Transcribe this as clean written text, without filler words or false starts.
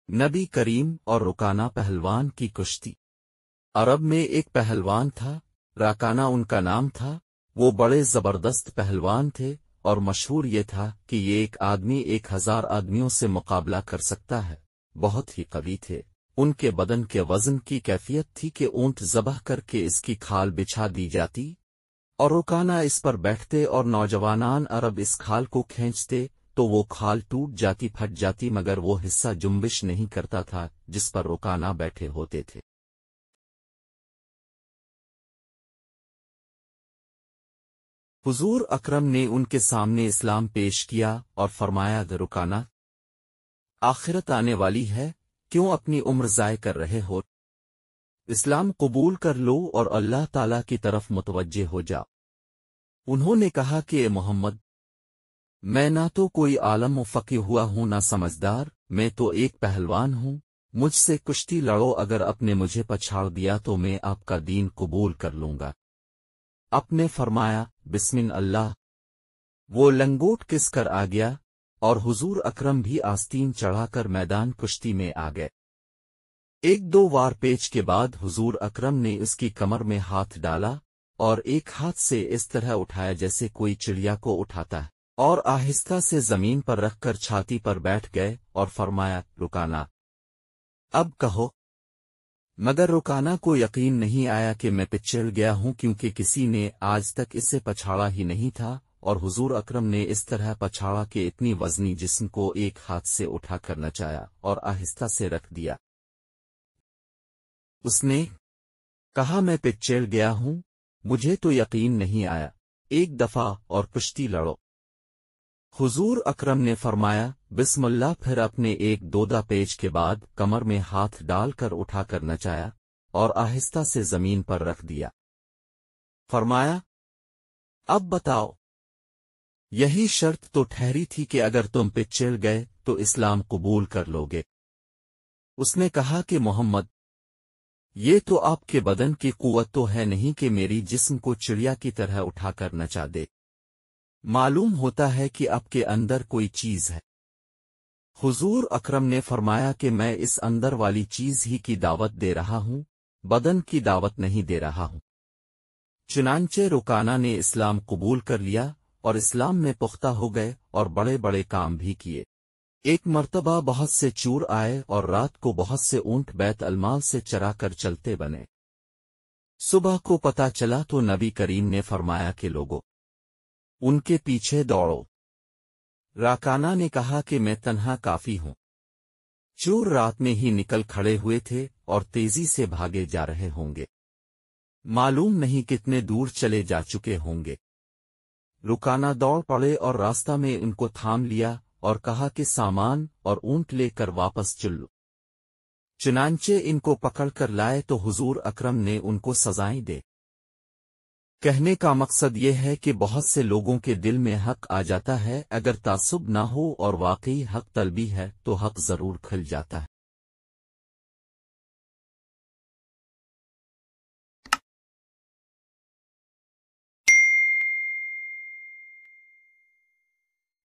نبی کریم اور رکانہ پہلوان کی کشتی۔ عرب میں ایک پہلوان تھا، راکانہ ان کا نام تھا۔ وہ بڑے زبردست پہلوان تھے اور مشہور یہ تھا کہ یہ ایک آدمی 1000 آدمیوں سے مقابلہ کر سکتا ہے۔ بہت ہی قوی تھے۔ ان کے بدن کے وزن کی کیفیت تھی کہ اونٹ ذبح کر کے اس کی کھال بچھا دی جاتی اور رکانہ اس پر بیٹھتے اور نوجوانان عرب اس کھال کو کھینچتے تو وہ کھال ٹوٹ جاتی، پھٹ جاتی، مگر وہ حصہ جنبش نہیں کرتا تھا جس پر رکانہ بیٹھے ہوتے تھے۔ حضور اکرم نے ان کے سامنے اسلام پیش کیا اور فرمایا، رکانہ، آخرت آنے والی ہے، کیوں اپنی عمر ضائع کر رہے ہو؟ اسلام قبول کر لو اور اللہ تعالی کی طرف متوجہ ہو جا۔ انہوں نے کہا کہ اے محمد، میں نہ تو کوئی عالم و فقیہ ہوا ہوں نہ سمجھدار، میں تو ایک پہلوان ہوں، مجھ سے کشتی لڑو، اگر آپ نے مجھے پچھاڑ دیا تو میں آپ کا دین قبول کر لوں گا۔ آپ نے فرمایا، بسم اللہ۔ وہ لنگوٹ کس کر آ گیا اور حضور اکرم بھی آستین چڑھا کر میدان کشتی میں آ گئے۔ 1-2 وار پیچ کے بعد حضور اکرم نے اس کی کمر میں ہاتھ ڈالا اور ایک ہاتھ سے اس طرح اٹھایا جیسے کوئی چڑیا کو اٹھاتا ہے، اور آہستہ سے زمین پر رکھ کر چھاتی پر بیٹھ گئے اور فرمایا، رکانہ، اب کہو۔ مگر رکانہ کو یقین نہیں آیا کہ میں پچھڑ گیا ہوں، کیونکہ کسی نے آج تک اسے پچھاڑا ہی نہیں تھا، اور حضور اکرم نے اس طرح پچھاڑا کہ اتنی وزنی جسم کو ایک ہاتھ سے اٹھا کر نچایا اور آہستہ سے رکھ دیا۔ اس نے کہا، میں پچھڑ گیا ہوں، مجھے تو یقین نہیں آیا، ایک دفعہ اور کشتی لڑو۔ حضور اکرم نے فرمایا، بسم اللہ، پھر اپنے 1-2 پیچ کے بعد کمر میں ہاتھ ڈال کر اٹھا کر نچایا اور آہستہ سے زمین پر رکھ دیا۔ فرمایا، اب بتاؤ، یہی شرط تو ٹھہری تھی کہ اگر تم پچھڑ گئے تو اسلام قبول کر لو گے۔ اس نے کہا کہ محمد، یہ تو آپ کے بدن کی قوت تو ہے نہیں کہ میری جسم کو چڑیا کی طرح اٹھا کر نچا دے، معلوم ہوتا ہے کہ آپ کے اندر کوئی چیز ہے۔ حضور اکرم نے فرمایا کہ میں اس اندر والی چیز ہی کی دعوت دے رہا ہوں، بدن کی دعوت نہیں دے رہا ہوں۔ چنانچہ رکانہ نے اسلام قبول کر لیا اور اسلام میں پختہ ہو گئے اور بڑے بڑے کام بھی کیے۔ ایک مرتبہ بہت سے چور آئے اور رات کو بہت سے اونٹ بیت المال سے چرا کر چلتے بنے۔ صبح کو پتہ چلا تو نبی کریم نے فرمایا کہ لوگوں، ان کے پیچھے دوڑو۔ راکانہ نے کہا کہ میں تنہا کافی ہوں۔ چور رات میں ہی نکل کھڑے ہوئے تھے اور تیزی سے بھاگے جا رہے ہوں گے، معلوم نہیں کتنے دور چلے جا چکے ہوں گے۔ رکانہ دوڑ پڑے اور راستہ میں ان کو تھام لیا اور کہا کہ سامان اور اونٹ لے کر واپس چلو۔ چنانچہ ان کو پکڑ کر لائے تو حضور اکرم نے ان کو سزائیں دے۔ کہنے کا مقصد یہ ہے کہ بہت سے لوگوں کے دل میں حق آ جاتا ہے، اگر تعصب نہ ہو اور واقعی حق طلبی ہے تو حق ضرور کھل جاتا ہے۔